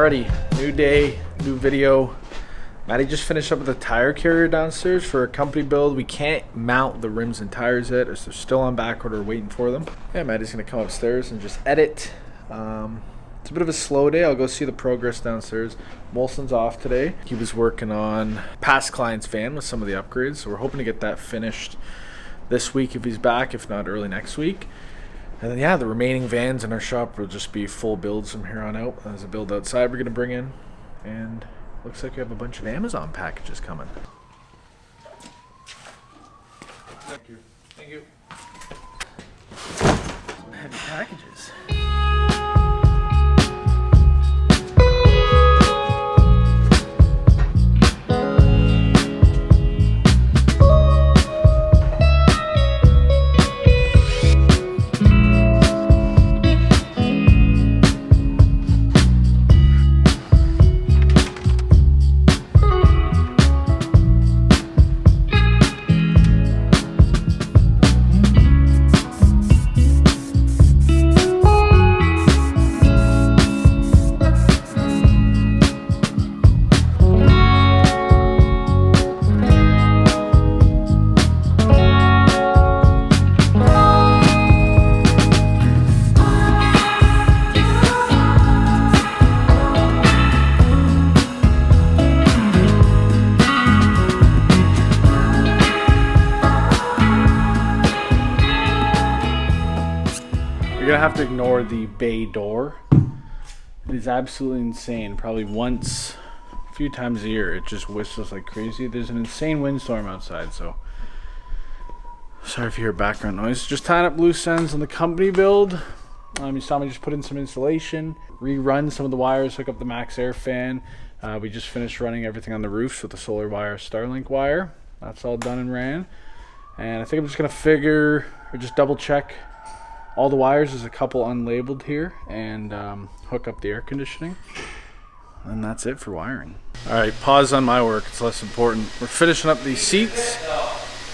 Alrighty, new day, new video. Maddi just finished up with a tire carrier downstairs for a company build. We can't mount the rims and tires yet, as they're still on back order waiting for them. Yeah, Maddi's gonna come upstairs and just edit. It's a bit of a slow day. I'll go see the progress downstairs. Molson's off today. He was working on past client's van with some of the upgrades, so we're hoping to get that finished this week if he's back, if not early next week. And then yeah, the remaining vans in our shop will just be full builds from here on out. There's a build outside we're gonna bring in, and looks like we have a bunch of Amazon packages coming. Thank you. Thank you. Some heavy packages. You're gonna have to ignore the bay door. It is absolutely insane. Probably once, a few times a year, it just whistles like crazy. There's an insane windstorm outside, so sorry if you hear background noise. Just tying up loose ends on the company build. You saw me just put in some insulation, rerun some of the wires, hook up the max air fan. We just finished running everything on the roofs with the solar wire, Starlink wire. That's all done and ran. And I think I'm just gonna just double check all the wires. There's a couple unlabeled here, and hook up the air conditioning, and that's it for wiring. All right, pause on my work, it's less important. We're finishing up these seats.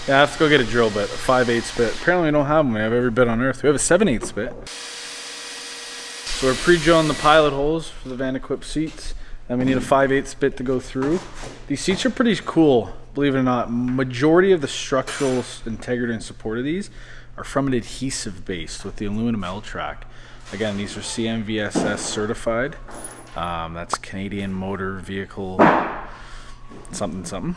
Yeah, I have to go get a drill bit, a 5/8 bit. Apparently we don't have them. We have every bit on earth. We have a 7/8 bit. So we're pre-drilling the pilot holes for the van equipped seats, and we need a 5/8 bit to go through. These seats are pretty cool, believe it or not. Majority of the structural integrity and support of these are from an adhesive base with the aluminum L-track. Again, these are CMVSS certified. That's Canadian Motor Vehicle something.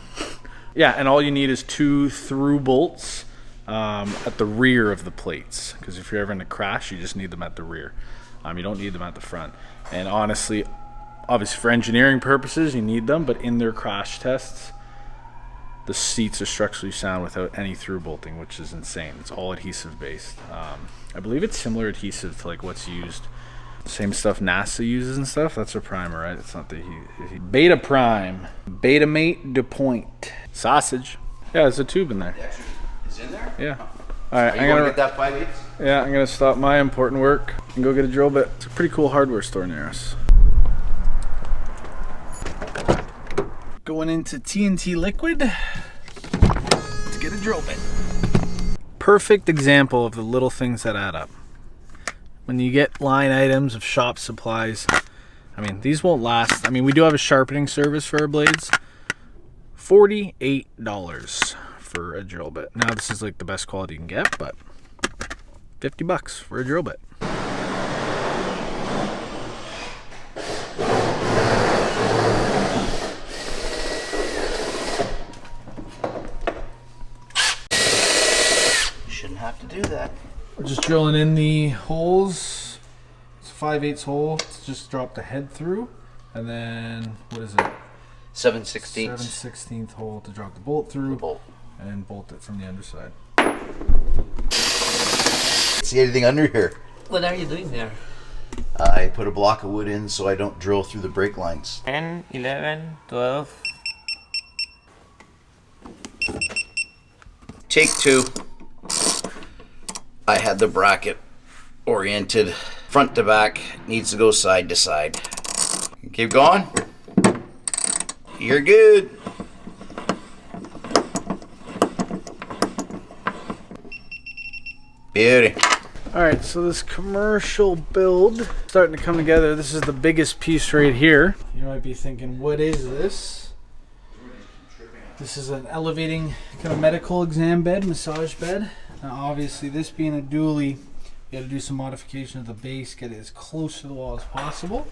Yeah, and all you need is 2 through bolts at the rear of the plates, because if you're ever in a crash, you just need them at the rear. You don't need them at the front. And honestly, obviously for engineering purposes, you need them, but in their crash tests, the seats are structurally sound without any through bolting, which is insane. It's all adhesive based. I believe it's similar adhesive to like what's used, same stuff NASA uses and stuff. That's a primer, right? It's not the Beta Prime, Beta Mate de Point sausage. Yeah, there's a tube in there. It's in there? Yeah. All right, I'm gonna get that 5/8. Yeah, I'm gonna stop my important work and go get a drill bit. It's a pretty cool hardware store near us. Going into TNT liquid to get a drill bit. Perfect example of the little things that add up. When you get line items of shop supplies, I mean, these won't last. I mean, we do have a sharpening service for our blades. $48 for a drill bit. Now this is like the best quality you can get, but $50 for a drill bit. Have to do that. We're just drilling in the holes. It's a 5/8 hole to just drop the head through, and then what is it? 7/16. 7/16 hole to drop the bolt through, and bolt it from the underside. See anything under here? What are you doing there? I put a block of wood in so I don't drill through the brake lines. 10, 11, 12. Take 2. I had the bracket oriented front to back, needs to go side to side. Keep going. You're good. Beauty. All right, so this commercial build starting to come together. This is the biggest piece right here. You might be thinking, what is this? This is an elevating kind of medical exam bed, massage bed. Now obviously this being a dually, you got to do some modification of the base, get it as close to the wall as possible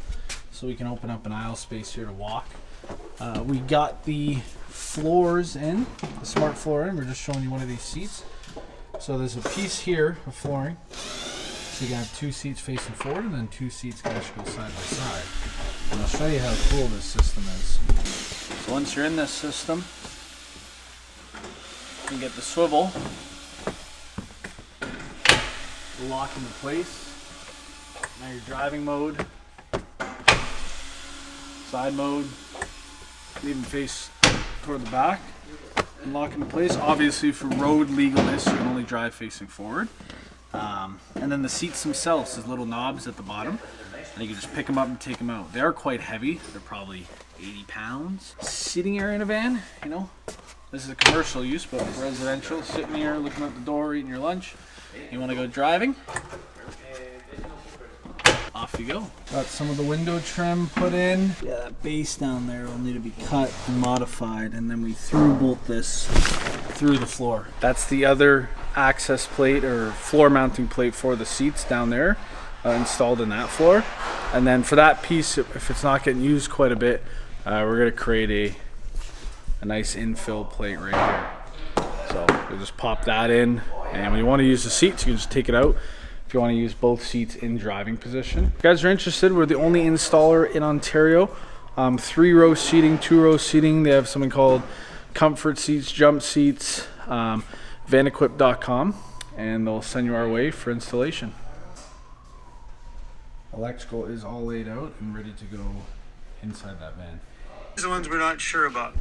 so we can open up an aisle space here to walk. We got the floors in, the smart floor in. We're just showing you one of these seats. So there's a piece here of flooring. So you can have 2 seats facing forward and then 2 seats can actually go side by side. And I'll show you how cool this system is. So once you're in this system, you can get the swivel, lock into place. Now your driving mode, side mode, even face toward the back. And lock into place. Obviously for road legalness, you can only drive facing forward. And then the seats themselves, there's little knobs at the bottom. And you can just pick them up and take them out. They are quite heavy. They're probably 80 pounds. Sitting area in a van, you know. This is a commercial use, but residential. Sitting here, looking out the door, eating your lunch. You want to go driving? Off you go. Got some of the window trim put in. Yeah, that base down there will need to be cut and modified, and then we through bolt this through the floor. That's the other access plate or floor mounting plate for the seats down there, installed in that floor. And then for that piece, if it's not getting used quite a bit, we're gonna create a nice infill plate right here. So we'll just pop that in, and when you want to use the seats, you can just take it out. If you want to use both seats in driving position. If you guys are interested, we're the only installer in Ontario. 3-row seating, 2-row seating. They have something called comfort seats, jump seats, vanequip.com, and they'll send you our way for installation. Electrical is all laid out and ready to go inside that van. These are the ones we're not sure about.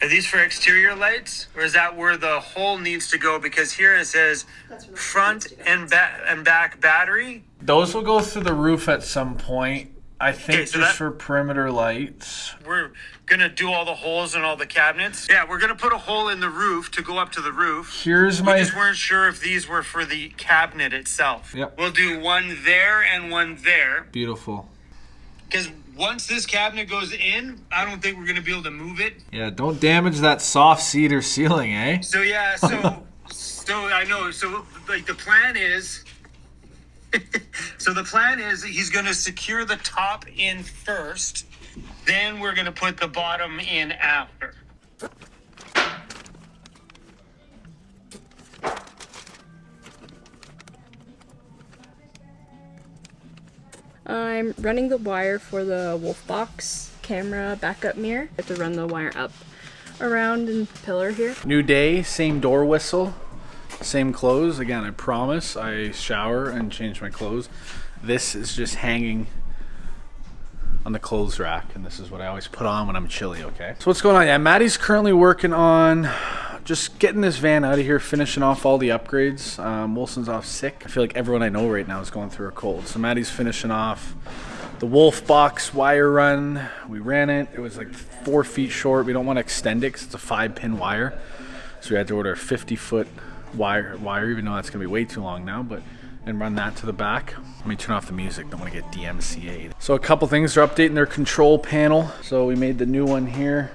Are these for exterior lights, or is that where the hole needs to go? Because here it says front and back battery. Those will go through the roof at some point. I think Okay, so just for perimeter lights. We're gonna do all the holes in all the cabinets. Yeah, we're gonna put a hole in the roof to go up to the roof. Here's We my... just weren't sure if these were for the cabinet itself. Yep. We'll do one there and one there. Beautiful. Because once this cabinet goes in, I don't think we're gonna be able to move it. Yeah, don't damage that soft cedar ceiling, eh? So yeah, so I know. So like the plan is, he's going to secure the top in first, then we're going to put the bottom in after. I'm running the wire for the wolf box camera backup mirror. I have to run the wire up around and pillar here. New day, same door whistle, same clothes. Again, I promise I shower and change my clothes. This is just hanging on the clothes rack, and this is what I always put on when I'm chilly, okay? So what's going on? Yeah, Maddie's currently working on just getting this van out of here, finishing off all the upgrades. Wilson's off sick. I feel like everyone I know right now is going through a cold. So Maddie's finishing off the wolf box wire run. We ran it. It was like 4 feet short. We don't want to extend it because it's a 5-pin wire. So we had to order a 50-foot wire, even though that's going to be way too long now, and run that to the back. Let me turn off the music. Don't want to get DMCA'd. So a couple things. They're updating their control panel. So we made the new one here.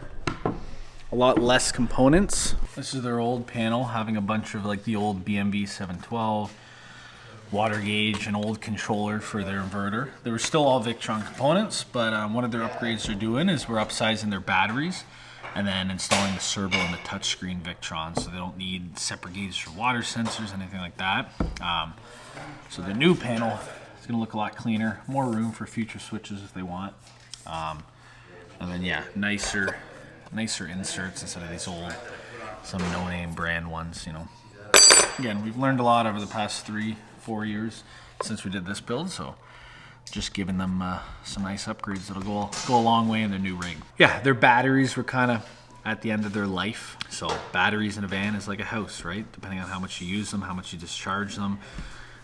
A lot less components. This is their old panel, having a bunch of like the old BMV 712, water gauge, and old controller for their inverter. They were still all Victron components, but one of their upgrades they're doing is we're upsizing their batteries and then installing the servo and the touchscreen Victron, so they don't need separate gauges for water sensors, anything like that. So the new panel is going to look a lot cleaner, more room for future switches if they want, and then yeah, nicer inserts instead of these old, some no-name brand ones, you know. Again, we've learned a lot over the past 3-4 years since we did this build, so just giving them some nice upgrades that'll go a long way in their new rig. Yeah, their batteries were kind of at the end of their life. So batteries in a van is like a house, right? Depending on how much you use them, how much you discharge them.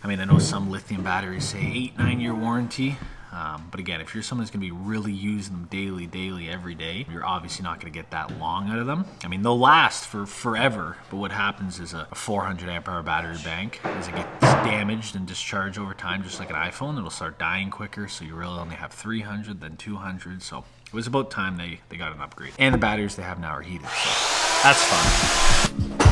I mean, I know some lithium batteries say 8-9 year warranty. But again, if you're someone who's gonna be really using them daily, every day, you're obviously not gonna get that long out of them. I mean, they'll last for forever, but what happens is a 400 amp hour battery bank, as it gets damaged and discharged over time, just like an iPhone, it'll start dying quicker, so you really only have 300, then 200, so it was about time they got an upgrade. And the batteries they have now are heated, so that's fun.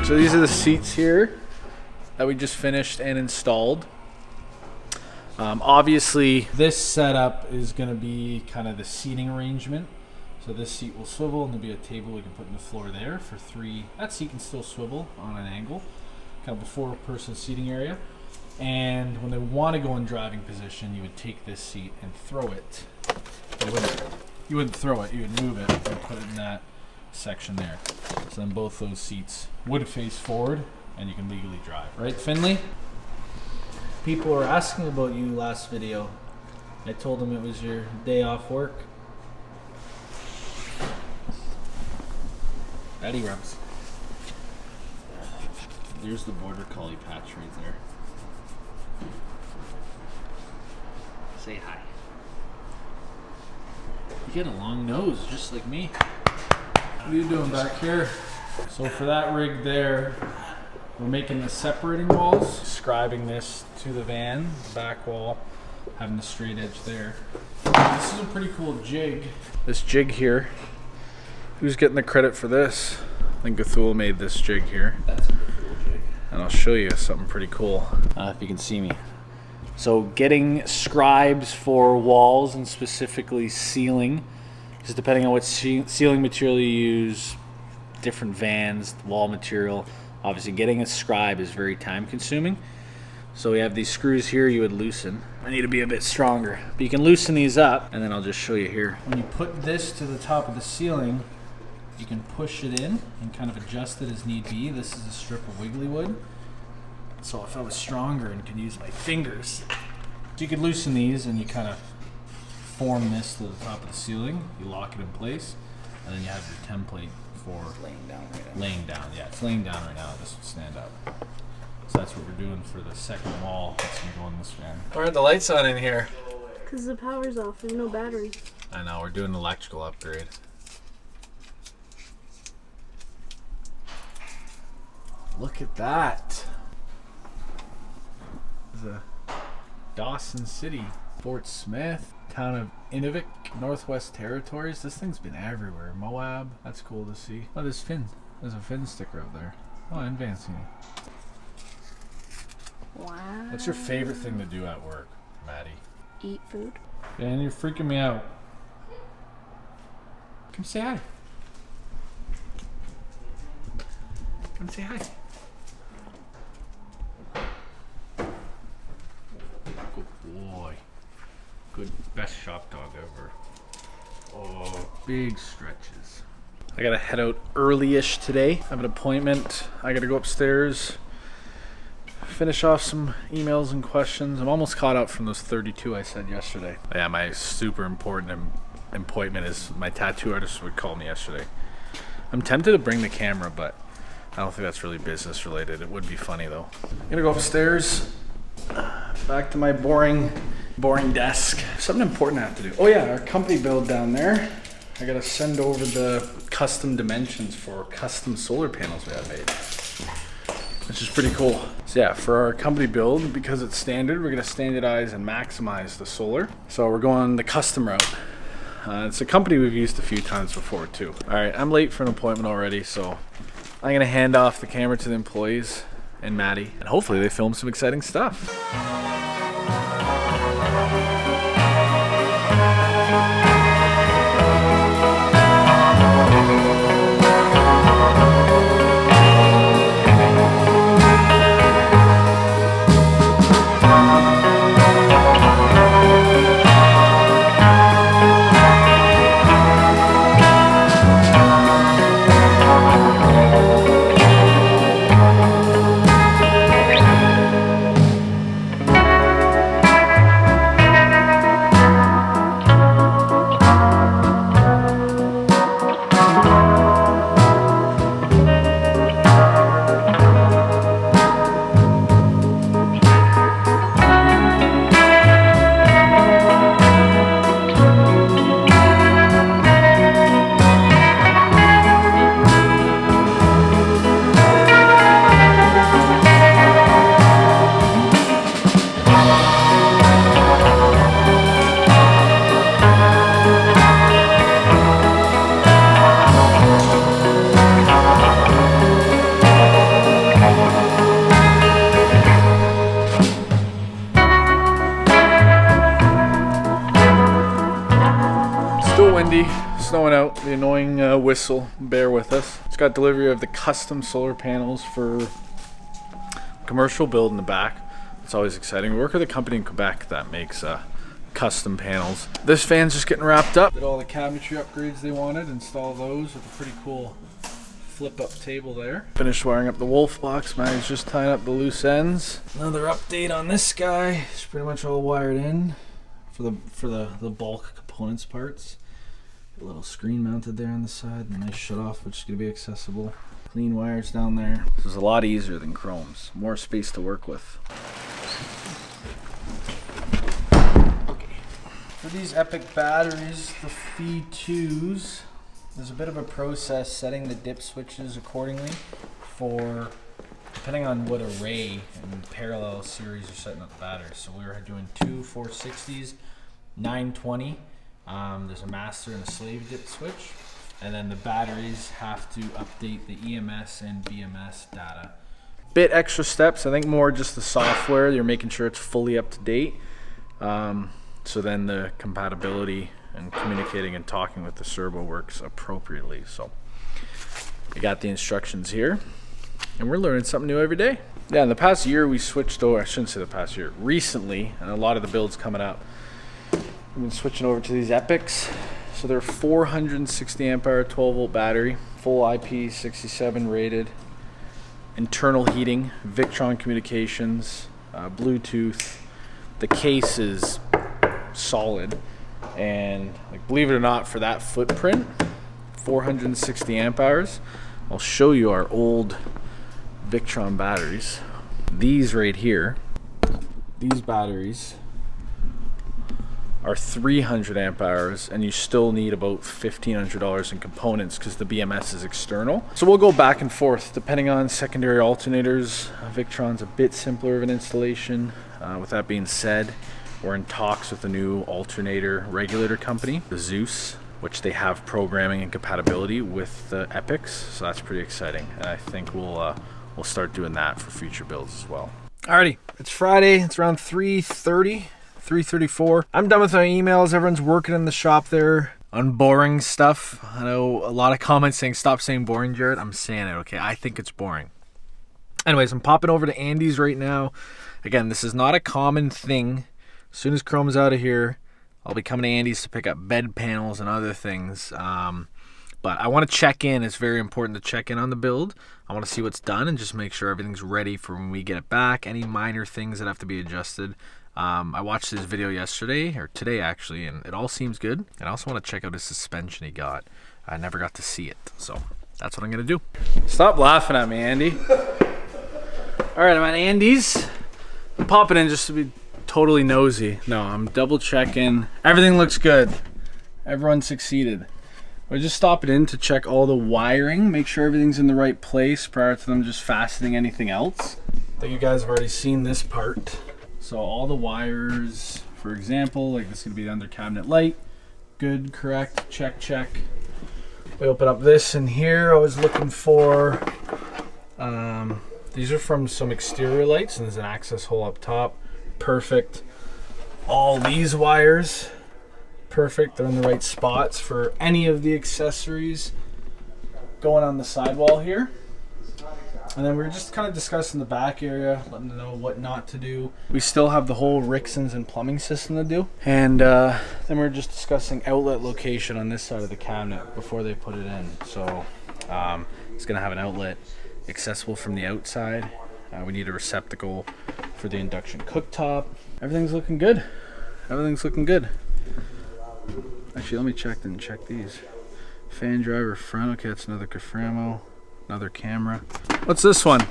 So these are the seats here that we just finished and installed. Obviously, this setup is going to be kind of the seating arrangement. So this seat will swivel and there'll be a table we can put in the floor there for 3. That seat can still swivel on an angle, kind of a 4-person seating area. And when they want to go in driving position, you would take this seat and throw it. You wouldn't throw it, you would move it and put it in that section there. So then both those seats would face forward and you can legally drive. Right, Finley? People were asking about you last video. I told them it was your day off work. Eddie rubs. There's the border collie patch right there. Say hi. You get a long nose, just like me. What are you doing back here? So for that rig there, we're making the separating walls, scribing this to the van, the back wall, having the straight edge there. This is a pretty cool jig. This jig here, who's getting the credit for this? I think Cthulhu made this jig here. That's a Cthulhu jig. And I'll show you something pretty cool, if you can see me. So getting scribes for walls and specifically ceiling, just depending on what ceiling material you use, different vans, wall material. Obviously getting a scribe is very time consuming. So we have these screws here you would loosen. I need to be a bit stronger, but you can loosen these up and then I'll just show you here. When you put this to the top of the ceiling, you can push it in and kind of adjust it as need be. This is a strip of wiggly wood. So if I was stronger and could use my fingers, so you could loosen these and you kind of form this to the top of the ceiling. You lock it in place, and then you have your template for laying down right now. Laying down, yeah, it's laying down right now. This would stand up. So that's what we're doing for the second wall that's gonna go in this van. Why aren't the lights on in here? Because the power's off. There's no battery. I know, we're doing an electrical upgrade. Look at that. The Dawson City, Fort Smith, town of Inuvik, Northwest Territories. This thing's been everywhere. Moab, that's cool to see. Oh, there's Finn. There's a Finn sticker up there. Oh, and Vancini. Wow. What's your favorite thing to do at work, Maddie? Eat food. Dan, you're freaking me out. Come say hi. Come say hi. Good boy. Good, best shop dog ever. Oh, big stretches. I gotta head out early-ish today. I have an appointment. I gotta go upstairs, finish off some emails and questions. I'm almost caught up from those 32 I sent yesterday. Yeah, my super important appointment is my tattoo artist would call me yesterday. I'm tempted to bring the camera, but I don't think that's really business related. It would be funny though. I'm gonna go upstairs, back to my boring desk. Something important I have to do. Oh yeah, our company build down there. I gotta send over the custom dimensions for custom solar panels we have made, which is pretty cool. So yeah, for our company build, because it's standard, we're gonna standardize and maximize the solar. So we're going the custom route. It's a company we've used a few times before too. All right, I'm late for an appointment already, so I'm gonna hand off the camera to the employees and Maddie, and hopefully they film some exciting stuff. whistle, bear with us. It's got delivery of the custom solar panels for commercial build in the back. It's always exciting. We work with a company in Quebec that makes custom panels. This fan's just getting wrapped up. Did all the cabinetry upgrades they wanted, install those with a pretty cool flip up table there. Finished wiring up the wolf box. Maddie's just tying up the loose ends. Another update on this guy. It's pretty much all wired in for the bulk components parts. A little screen mounted there on the side, and a nice shut off which is going to be accessible. Clean wires down there. This is a lot easier than Chrome's. More space to work with. Okay. For these Epic batteries, the V2s, there's a bit of a process setting the dip switches accordingly for depending on what array and parallel series you're setting up the batteries. So we were doing two 460s, 920. There's a master and a slave dip switch. And then the batteries have to update the EMS and BMS data. Bit extra steps, I think more just the software. You're making sure it's fully up to date. So then the compatibility and communicating and talking with the servo works appropriately. So I got the instructions here, and we're learning something new every day. Yeah, in the past year we switched over, I shouldn't say the past year, recently, and a lot of the builds coming up, we've been switching over to these Epics. So they're 460 amp hour 12 volt battery, full IP67 rated, internal heating, Victron communications, Bluetooth. The case is solid, and like, believe it or not, for that footprint, 460 amp hours. I'll show you our old Victron batteries. These right here, these batteries are 300 amp hours, and you still need about $1,500 in components because the BMS is external. So we'll go back and forth depending on secondary alternators. Victron's a bit simpler of an installation. With that being said, we're in talks with a new alternator regulator company, the Zeus, which they have programming and compatibility with the Epics. So that's pretty exciting, and I think we'll start doing that for future builds as well. Alrighty, it's Friday. It's around 3:34. I'm done with my emails. Everyone's working in the shop there on boring stuff. I know a lot of comments saying stop saying boring, Jared. I'm saying it, okay? I think it's boring. Anyways, I'm popping over to Andy's right now. Again, this is not a common thing. As soon as Chrome's out of here, I'll be coming to Andy's to pick up bed panels and other things. But I want to check in. It's very important to check in on the build. I want to see what's done and just make sure everything's ready for when we get it back. Any minor things that have to be adjusted. I watched his video yesterday, or today actually, and it all seems good. And I also want to check out his suspension he got. I never got to see it, so that's what I'm going to do. Stop laughing at me, Andy. Alright, I'm at Andy's. I'm popping in just to be totally nosy. No, I'm double checking. Everything looks good. Everyone succeeded. We're just stopping in to check all the wiring, make sure everything's in the right place prior to them just fastening anything else. I think you guys have already seen this part. So all the wires, for example, like this is going to be the under cabinet light. Good, correct, check, check. We open up this in here. I was looking for, these are from some exterior lights, and there's an access hole up top. Perfect. All these wires, perfect. They're in the right spots for any of the accessories going on the sidewall here. And then we're just kind of discussing the back area, letting them know what not to do. We still have the whole Rixons and plumbing system to do. And then we're just discussing outlet location on this side of the cabinet before they put it in. So it's going to have an outlet accessible from the outside. We need a receptacle for the induction cooktop. Everything's looking good. Everything's looking good. Actually, let me check these. Fan driver front. Okay, that's another Caframo. Another camera. What's this one?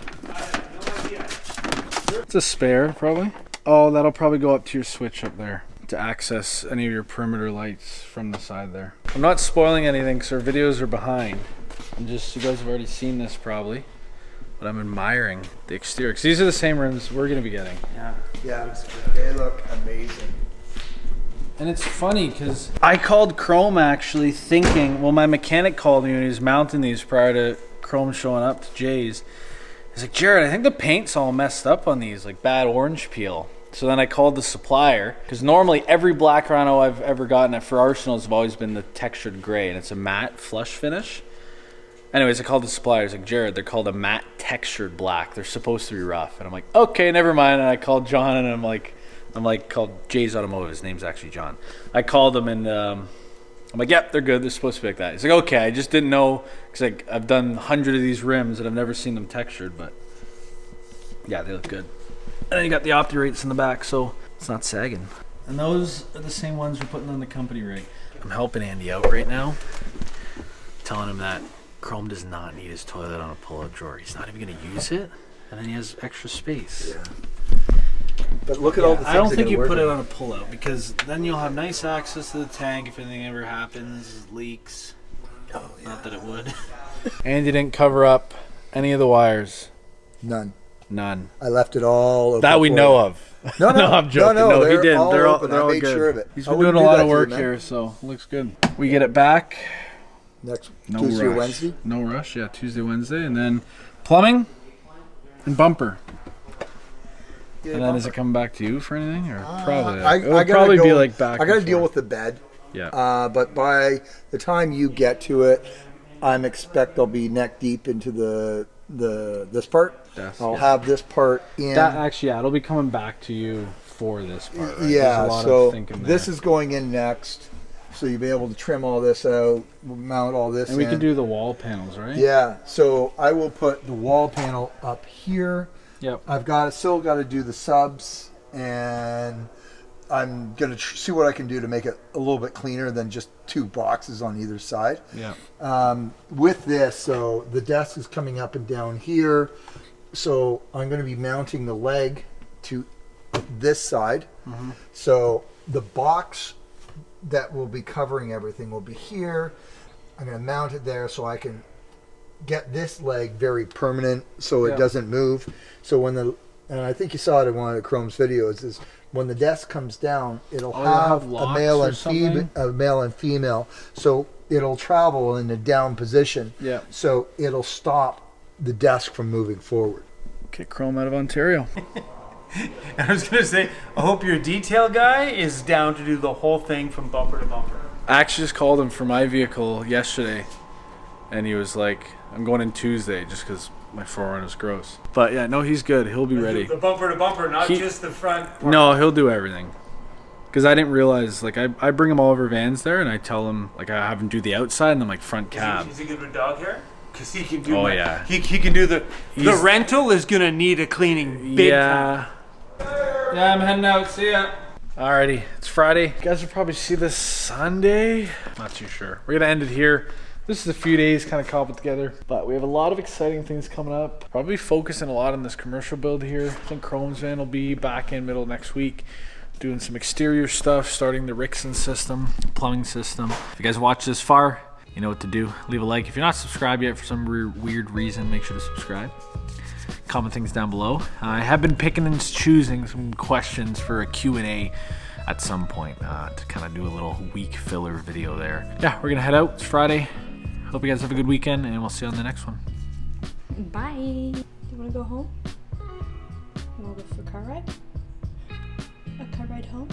It's a spare, probably. Oh, that'll probably go up to your switch up there to access any of your perimeter lights from the side there. I'm not spoiling anything because our videos are behind. I'm just, you guys have already seen this probably, but I'm admiring the exterior because these are the same rims we're going to be getting. Yeah, they look amazing. And it's funny because I called Chrome actually thinking, well, my mechanic called me when he was mounting these prior to Chrome showing up to Jay's. He's like, Jared, I think the paint's all messed up on these, like bad orange peel. So then I called the supplier, because normally every black Rhino I've ever gotten for Arsenals have always been the textured gray, and it's a matte flush finish. Anyways, I called the supplier. He's like, Jared, they're called a matte textured black. They're supposed to be rough. And I'm like, okay, never mind. And I called John, and I'm like, called Jay's Automotive. His name's actually John. I called him, and I'm like, yep, they're good. They're supposed to be like that. He's like, okay, I just didn't know, because like, I've done 100 of these rims, and I've never seen them textured, but yeah, they look good. And then you got the opti-rates in the back, so it's not sagging. And those are the same ones we're putting on the company rig. I'm helping Andy out right now, telling him that Chrome does not need his toilet on a pull-out drawer. He's not even going to use it, and then he has extra space. Yeah. But look at all the things I don't that think gotta you work put it in. on a pull-out, because then you'll have nice access to the tank if anything ever happens, leaks. Oh, yeah. Not that it would. Andy didn't cover up any of the wires. None. None. I left it all open. That we for know you. of. No, no, I'm joking. No, he they're didn't. all They're all, open. they're I all made good. sure of it. He's I been doing wouldn't a do lot that of to you, work man. here, so it looks good. We get it back. Next No Tuesday rush. or Wednesday. No rush. Yeah, Tuesday, Wednesday, and then plumbing and bumper. And then is it coming back to you for anything, or probably? It'll probably be like back. I got to and deal forth. with the bed. Yeah. But by the time you get to it, I'll be neck deep into this part. Yes. I'll have this part in. That actually, yeah, it'll be coming back to you for this part. Right? Yeah. There's a lot So of thinking this there. is going in next. So you'll be able to trim all this out, mount all this. And we in. can do the wall panels, right? Yeah. So I will put the wall panel up here. Yep. I've still got to do the subs, and I'm gonna see what I can do to make it a little bit cleaner than just two boxes on either side. Yeah. With this, so the desk is coming up and down here, so I'm going to be mounting the leg to this side. Mm-hmm. So the box that will be covering everything will be here. I'm going to mount it there so I can get this leg very permanent so it Yeah. doesn't move. So and I think you saw it in one of the Chrome's videos, is when the desk comes down, it'll Oh, have have a locks male or and something? a male and female. So it'll travel in a down position. Yeah. So it'll stop the desk from moving forward. Get Chrome out of Ontario. I was gonna say, I hope your detail guy is down to do the whole thing from bumper to bumper. I actually just called him for my vehicle yesterday, and he was like, I'm going in Tuesday just because my Forerunner's gross. But yeah, no, he's good. He'll be ready. The bumper to bumper, not He- just the front. part. No, he'll do everything. Because I didn't realize, like, I bring him all over vans there, and I tell him, like, I have him do the outside, and I'm like, front cab. Is he good with dog hair? Because he can do. Oh, yeah. He can do the He's- rental is gonna need a cleaning. Big time. Yeah, I'm heading out. See ya. Alrighty, it's Friday. You guys will probably see this Sunday. Not too sure. We're gonna end it here. This is a few days kind of cobbled together, but we have a lot of exciting things coming up. Probably focusing a lot on this commercial build here. I think Chrome's van will be back in middle of next week, doing some exterior stuff, starting the Rickson system, plumbing system. If you guys watch this far, you know what to do. Leave a like. If you're not subscribed yet for some weird reason, make sure to subscribe. Comment things down below. I have been picking and choosing some questions for a Q&A at some point to kind of do a little week filler video there. Yeah, we're gonna head out. It's Friday. Hope you guys have a good weekend, and we'll see you on the next one. Bye. You want to go home? You want to go for a car ride? A car ride home?